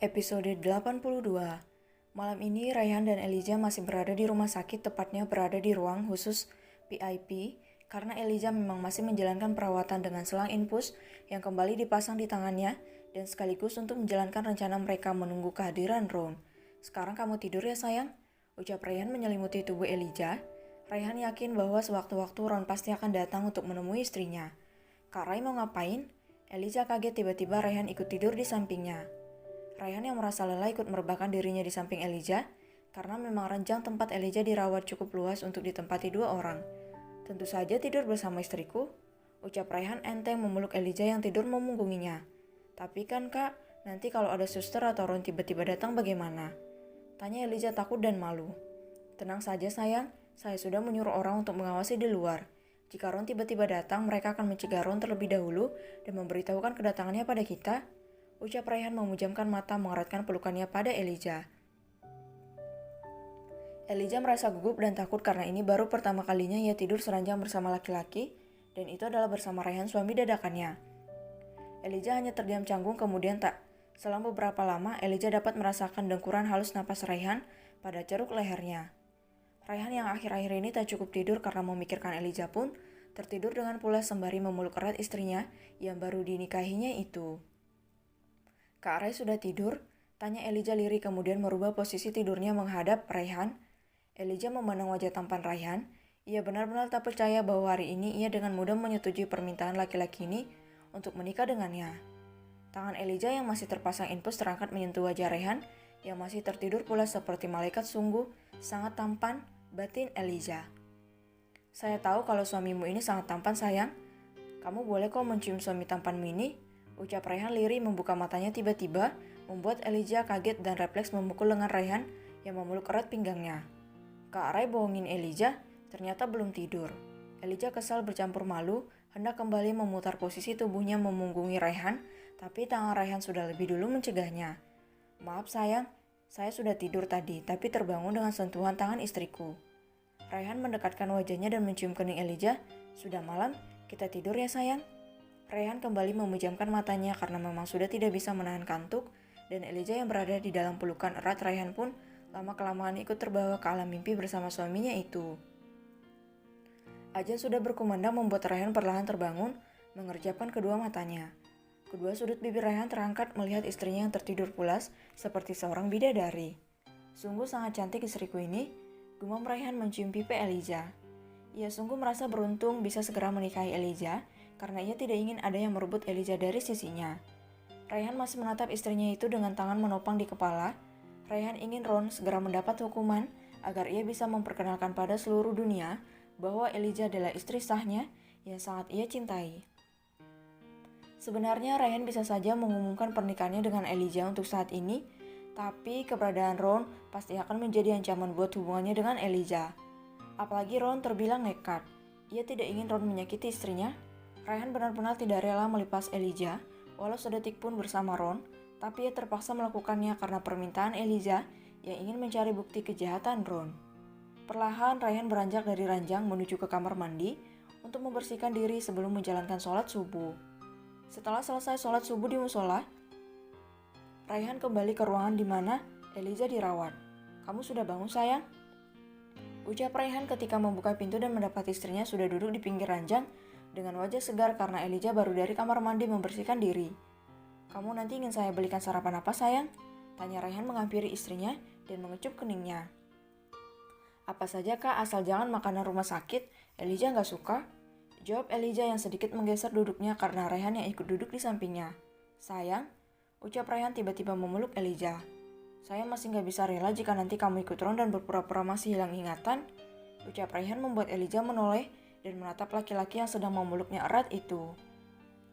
Episode 82. Malam ini Rayhan dan Elijah masih berada di rumah sakit, tepatnya berada di ruang khusus VIP, karena Elijah memang masih menjalankan perawatan dengan selang infus yang kembali dipasang di tangannya dan sekaligus untuk menjalankan rencana mereka menunggu kehadiran Ron. "Sekarang kamu tidur ya sayang," ucap Rayhan menyelimuti tubuh Elijah. Rayhan yakin bahwa sewaktu-waktu Ron pasti akan datang untuk menemui istrinya. "Kak Ray mau ngapain?" Elijah kaget tiba-tiba Rayhan ikut tidur di sampingnya. Rayhan yang merasa lelah ikut merebahkan dirinya di samping Elijah, karena memang ranjang tempat Elijah dirawat cukup luas untuk ditempati 2 orang. "Tentu saja tidur bersama istriku," ucap Rayhan enteng memeluk Elijah yang tidur memunggunginya. "Tapi kan kak, nanti kalau ada suster atau Ron tiba-tiba datang bagaimana?" tanya Elijah takut dan malu. "Tenang saja sayang, saya sudah menyuruh orang untuk mengawasi di luar. Jika Ron tiba-tiba datang, mereka akan mencegah Ron terlebih dahulu dan memberitahukan kedatangannya pada kita," ucap Rayhan memejamkan mata mengeratkan pelukannya pada Elijah. Elijah merasa gugup dan takut karena ini baru pertama kalinya ia tidur seranjang bersama laki-laki, dan itu adalah bersama Rayhan, suami dadakannya. Elijah hanya terdiam canggung, kemudian tak selang beberapa lama Elijah dapat merasakan dengkuran halus napas Rayhan pada ceruk lehernya. Rayhan yang akhir-akhir ini tak cukup tidur karena memikirkan Elijah pun tertidur dengan pulas sembari memeluk erat istrinya yang baru dinikahinya itu. "Kak Ray sudah tidur?" tanya Elijah lirih kemudian merubah posisi tidurnya menghadap Rayhan. Elijah memandang wajah tampan Rayhan. Ia benar-benar tak percaya bahwa hari ini ia dengan mudah menyetujui permintaan laki-laki ini untuk menikah dengannya. Tangan Elijah yang masih terpasang infus terangkat menyentuh wajah Rayhan yang masih tertidur pulas seperti malaikat. Sungguh sangat tampan, batin Elijah. "Saya tahu kalau suamimu ini sangat tampan sayang. Kamu boleh kok mencium suami tampanmu ini," ucap Rayhan lirih membuka matanya tiba-tiba, membuat Elijah kaget dan refleks memukul lengan Rayhan yang memeluk erat pinggangnya. Kak Ray bohongin Elijah, ternyata belum tidur. Elijah kesal bercampur malu, hendak kembali memutar posisi tubuhnya memunggungi Rayhan, tapi tangan Rayhan sudah lebih dulu mencegahnya. "Maaf sayang, saya sudah tidur tadi, tapi terbangun dengan sentuhan tangan istriku." Rayhan mendekatkan wajahnya dan mencium kening Elijah. "Sudah malam, kita tidur ya sayang." Rayhan kembali memejamkan matanya karena memang sudah tidak bisa menahan kantuk, dan Elijah yang berada di dalam pelukan erat Rayhan pun lama-kelamaan ikut terbawa ke alam mimpi bersama suaminya itu. Azan sudah berkumandang membuat Rayhan perlahan terbangun, mengerjapkan kedua matanya. Kedua sudut bibir Rayhan terangkat melihat istrinya yang tertidur pulas seperti seorang bidadari. "Sungguh sangat cantik istriku ini," gumam Rayhan mencium pipi Elijah. Ia sungguh merasa beruntung bisa segera menikahi Elijah karena ia tidak ingin ada yang merebut Elijah dari sisinya. Rayhan masih menatap istrinya itu dengan tangan menopang di kepala. Rayhan ingin Ron segera mendapat hukuman agar ia bisa memperkenalkan pada seluruh dunia bahwa Elijah adalah istri sahnya yang sangat ia cintai. Sebenarnya Rayhan bisa saja mengumumkan pernikahannya dengan Elijah untuk saat ini, tapi keberadaan Ron pasti akan menjadi ancaman buat hubungannya dengan Elijah. Apalagi Ron terbilang nekat. Ia tidak ingin Ron menyakiti istrinya. Rayhan benar-benar tidak rela melepas Elijah, walau sedetik pun bersama Ron, tapi ia terpaksa melakukannya karena permintaan Elijah yang ingin mencari bukti kejahatan Ron. Perlahan Rayhan beranjak dari ranjang menuju ke kamar mandi untuk membersihkan diri sebelum menjalankan sholat subuh. Setelah selesai sholat subuh di musola, Rayhan kembali ke ruangan di mana Elijah dirawat. "Kamu sudah bangun sayang?" ucap Rayhan ketika membuka pintu dan mendapat istrinya sudah duduk di pinggir ranjang dengan wajah segar karena Elijah baru dari kamar mandi membersihkan diri. "Kamu nanti ingin saya belikan sarapan apa sayang?" tanya Rayhan menghampiri istrinya dan mengecup keningnya. "Apa saja kak, asal jangan makanan rumah sakit, Elijah nggak suka," jawab Elijah yang sedikit menggeser duduknya karena Rayhan yang ikut duduk di sampingnya. "Sayang," ucap Rayhan tiba-tiba memeluk Elijah. "Saya masih nggak bisa rela jika nanti kamu ikut Ron dan berpura-pura masih hilang ingatan," ucap Rayhan membuat Elijah menoleh dan menatap laki-laki yang sedang memeluknya erat itu.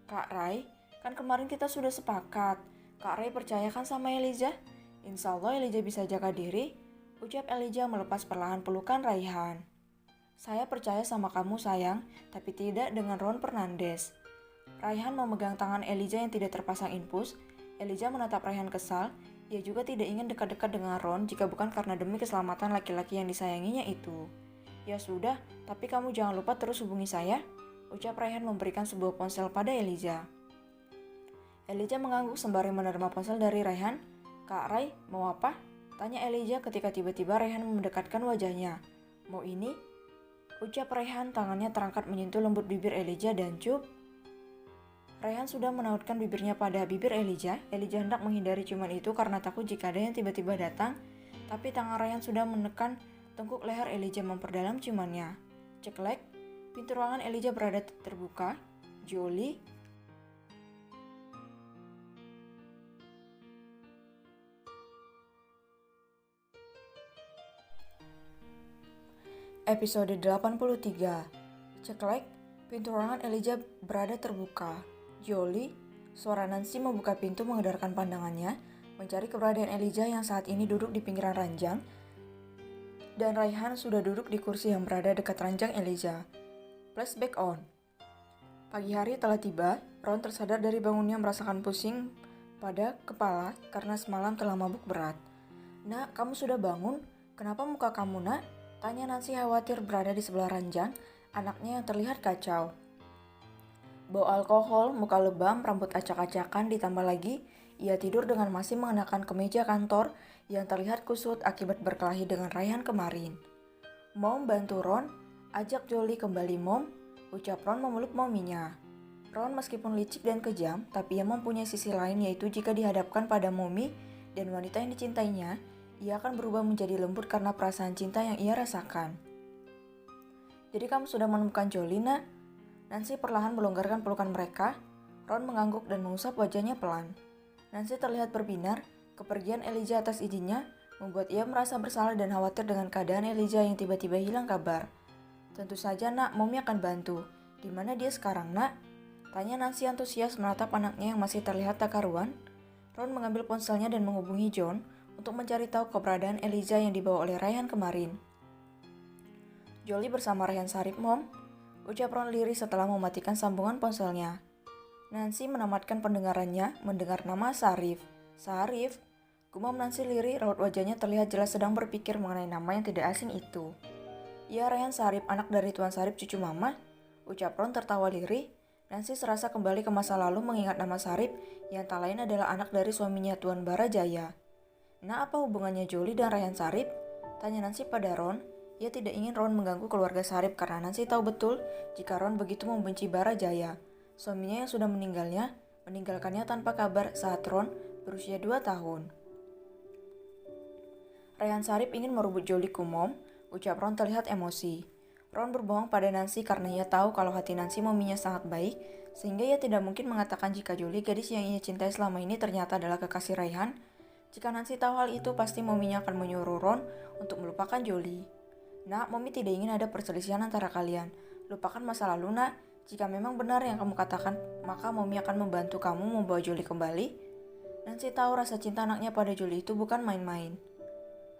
"Kak Ray, kan kemarin kita sudah sepakat. Kak Ray percayakan sama Elijah? Insya Allah Elijah bisa jaga diri," ucap Elijah melepas perlahan pelukan Rayhan. "Saya percaya sama kamu sayang, tapi tidak dengan Ron Fernandez." Rayhan memegang tangan Elijah yang tidak terpasang infus. Elijah menatap Rayhan kesal. Ia juga tidak ingin dekat-dekat dengan Ron jika bukan karena demi keselamatan laki-laki yang disayanginya itu. "Ya sudah, tapi kamu jangan lupa terus hubungi saya," ucap Rayhan memberikan sebuah ponsel pada Elijah. Elijah mengangguk sembari menerima ponsel dari Rayhan. "Kak Rai, mau apa?" tanya Elijah ketika tiba-tiba Rayhan mendekatkan wajahnya. "Mau ini?" ucap Rayhan, tangannya terangkat menyentuh lembut bibir Elijah dan cup. Rayhan sudah menautkan bibirnya pada bibir Elijah. Elijah hendak menghindari ciuman itu karena takut jika ada yang tiba-tiba datang, tapi tangan Rayhan sudah menekan tengkuk leher Elijah memperdalam ciumannya. Ceklek, pintu ruangan Elijah berada terbuka. Jolie. Episode 83. Ceklek, pintu ruangan Elijah berada terbuka. Jolie. Suara Nancy membuka pintu mengedarkan pandangannya, mencari keberadaan Elijah yang saat ini duduk di pinggiran ranjang, dan Rayhan sudah duduk di kursi yang berada dekat ranjang Elijah. Flashback on. Pagi hari telah tiba. Ron tersadar dari bangunnya merasakan pusing pada kepala karena semalam telah mabuk berat. "Nak, kamu sudah bangun? Kenapa muka kamu, Nak?" tanya Nancy khawatir berada di sebelah ranjang, anaknya yang terlihat kacau. Bau alkohol, muka lebam, rambut acak-acakan, ditambah lagi ia tidur dengan masih mengenakan kemeja kantor yang terlihat kusut akibat berkelahi dengan Rayhan kemarin. "Mom, bantu Ron, ajak Jolie kembali, Mom," ucap Ron memeluk mominya. Ron meskipun licik dan kejam, tapi ia mempunyai sisi lain, yaitu jika dihadapkan pada Mommy dan wanita yang dicintainya, ia akan berubah menjadi lembut karena perasaan cinta yang ia rasakan. "Jadi kamu sudah menemukan Jolie, Nak?" Nancy perlahan melonggarkan pelukan mereka. Ron mengangguk dan mengusap wajahnya pelan. Nancy terlihat berbinar. Kepergian Elijah atas izinnya membuat ia merasa bersalah dan khawatir dengan keadaan Elijah yang tiba-tiba hilang kabar. "Tentu saja, Nak, Mommy akan bantu. Di mana dia sekarang, Nak?" tanya Nancy antusias menatap anaknya yang masih terlihat tak karuan. Ron mengambil ponselnya dan menghubungi John untuk mencari tahu keberadaan Elijah yang dibawa oleh Rayhan kemarin. "Jolie bersama Rayhan Sarip, Mom," ucap Ron lirih setelah mematikan sambungan ponselnya. Nancy menamatkan pendengarannya mendengar nama Sarif. "Sarif?" gumam Nancy lirih, raut wajahnya terlihat jelas sedang berpikir mengenai nama yang tidak asing itu. "Ya, Rayhan Sarip, anak dari Tuan Sarip, cucu Mama," ucap Ron tertawa lirih. Nancy serasa kembali ke masa lalu mengingat nama Sarip yang tak lain adalah anak dari suaminya Tuan Barajaya. "Nah, apa hubungannya Jolie dan Rayhan Sarip?" tanya Nancy pada Ron. Ia tidak ingin Ron mengganggu keluarga Sarip karena Nancy tahu betul jika Ron begitu membenci Barajaya, suaminya yang sudah meninggalkannya tanpa kabar saat Ron berusia 2 tahun. "Rayhan Sarip ingin merebut Jolie ku, Mom," ucap Ron terlihat emosi. Ron berbohong pada Nancy karena ia tahu kalau hati Nancy mominya sangat baik, sehingga ia tidak mungkin mengatakan jika Jolie, gadis yang ia cintai selama ini, ternyata adalah kekasih Rayhan. Jika Nancy tahu hal itu, pasti mominya akan menyuruh Ron untuk melupakan Jolie. "Nak, Mommy tidak ingin ada perselisihan antara kalian. Lupakan masa lalu, Nak. Jika memang benar yang kamu katakan, maka Mommy akan membantu kamu membawa Jolie kembali." Nancy tahu rasa cinta anaknya pada Jolie itu bukan main-main.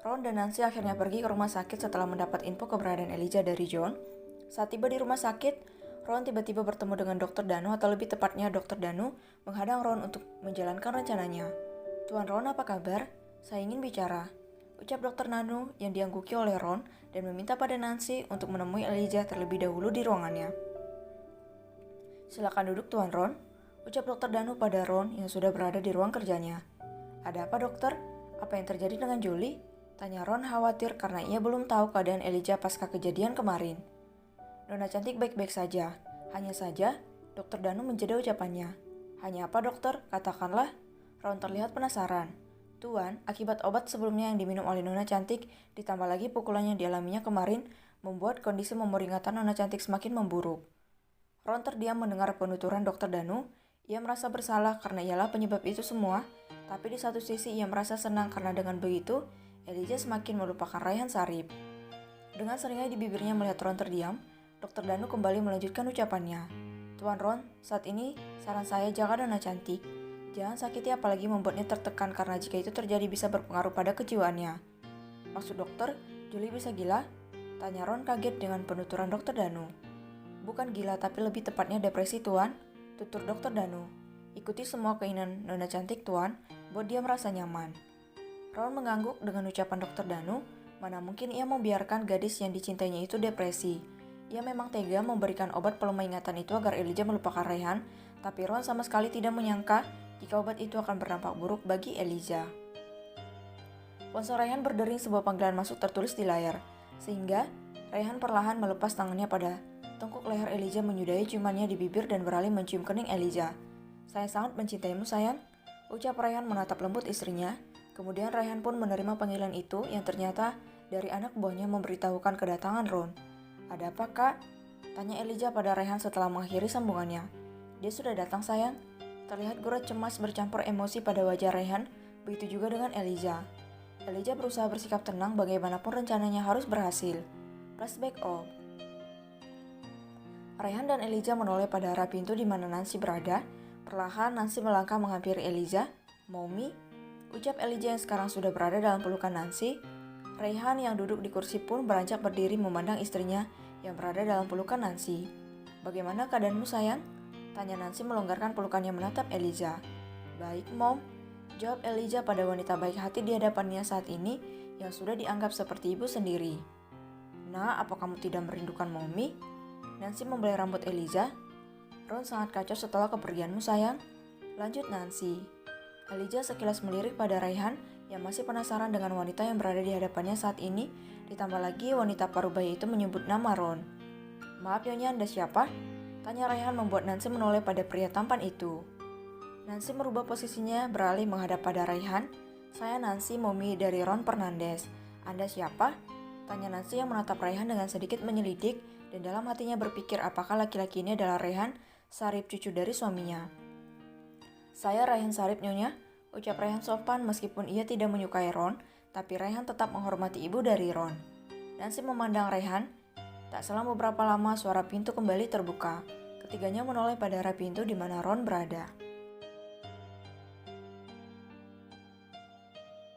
Ron dan Nancy akhirnya pergi ke rumah sakit setelah mendapat info keberadaan Elijah dari John. Saat tiba di rumah sakit, Ron tiba-tiba bertemu dengan Dr. Danu, atau lebih tepatnya Dr. Danu menghadang Ron untuk menjalankan rencananya. "Tuan Ron, apa kabar? Saya ingin bicara," ucap Dr. Danu yang diangguki oleh Ron dan meminta pada Nancy untuk menemui Elijah terlebih dahulu di ruangannya. "Silakan duduk, Tuan Ron," ucap Dr. Danu pada Ron yang sudah berada di ruang kerjanya. "Ada apa, dokter? Apa yang terjadi dengan Jolie?" tanya Ron khawatir karena ia belum tahu keadaan Elijah pasca kejadian kemarin. "Nona cantik baik-baik saja. Hanya saja," Dr. Danu menjeda ucapannya. "Hanya apa, dokter? Katakanlah." Ron terlihat penasaran. "Tuan, akibat obat sebelumnya yang diminum oleh Nona cantik, ditambah lagi pukulan yang dialaminya kemarin, membuat kondisi memori ingatan Nona cantik semakin memburuk." Ron terdiam mendengar penuturan Dr. Danu. Ia merasa bersalah karena ialah penyebab itu semua, tapi di satu sisi ia merasa senang karena dengan begitu, Elijah semakin melupakan Rayhan Sarip. Dengan seringnya di bibirnya melihat Ron terdiam, Dr. Danu kembali melanjutkan ucapannya. "Tuan Ron, saat ini saran saya jaga Nona cantik. Jangan sakiti apalagi membuatnya tertekan karena jika itu terjadi bisa berpengaruh pada kejiwaannya." "Maksud dokter, Jolie bisa gila?" tanya Ron kaget dengan penuturan Dr. Danu. "Bukan gila, tapi lebih tepatnya depresi, Tuan," tutur Dr. Danu. "Ikuti semua keinginan Nona cantik, Tuan, buat dia merasa nyaman." Ron mengangguk dengan ucapan Dr. Danu. Mana mungkin ia membiarkan gadis yang dicintainya itu depresi. Ia memang tega memberikan obat pelemah ingatan itu agar Elijah melupakan Rayhan, tapi Ron sama sekali tidak menyangka jika obat itu akan berdampak buruk bagi Elijah. Ponsel Rayhan berdering sebuah panggilan masuk tertulis di layar, sehingga Rayhan perlahan melepas tangannya pada tengkuk leher Elijah, menyudahi ciumannya di bibir dan beralih mencium kening Elijah. "Saya sangat mencintaimu, sayang," ucap Rayhan menatap lembut istrinya. Kemudian Rayhan pun menerima panggilan itu yang ternyata dari anak buahnya memberitahukan kedatangan Ron. "Ada apa, Kak?" tanya Elijah pada Rayhan setelah mengakhiri sambungannya. "Dia sudah datang, sayang." Terlihat gurat cemas bercampur emosi pada wajah Rayhan, begitu juga dengan Elijah. Elijah berusaha bersikap tenang, bagaimanapun rencananya harus berhasil. Flashback off. Rayhan dan Elijah menoleh pada arah pintu di mana Nancy berada. Perlahan Nancy melangkah menghampiri Elijah. "Mommy," ucap Elijah yang sekarang sudah berada dalam pelukan Nancy. Rayhan yang duduk di kursi pun beranjak berdiri memandang istrinya yang berada dalam pelukan Nancy. "Bagaimana keadaanmu, sayang?" tanya Nancy melonggarkan pelukannya menatap Elijah. "Baik, Mom," jawab Elijah pada wanita baik hati di hadapannya saat ini yang sudah dianggap seperti ibu sendiri. "Nah, apa kamu tidak merindukan Mommy?" Nancy membelai rambut Elijah. "Ron sangat kacau setelah kepergianmu, sayang," lanjut Nancy. Elijah sekilas melirik pada Rayhan yang masih penasaran dengan wanita yang berada di hadapannya saat ini, ditambah lagi wanita paruh baya itu menyebut nama Ron. "Maaf Nyonya, Anda siapa?" tanya Rayhan membuat Nancy menoleh pada pria tampan itu. Nancy merubah posisinya beralih menghadap pada Rayhan. "Saya Nancy, Mommy dari Ron Fernandez. Anda siapa?" tanya Nancy yang menatap Rayhan dengan sedikit menyelidik dan dalam hatinya berpikir apakah laki-laki ini adalah Rayhan Sarip, cucu dari suaminya. "Saya Rayhan Sarip, Nyonya," ucap Rayhan sopan meskipun ia tidak menyukai Ron, tapi Rayhan tetap menghormati ibu dari Ron. Nancy memandang Rayhan. Tak selang beberapa lama suara pintu kembali terbuka. Ketiganya menoleh pada arah pintu di mana Ron berada.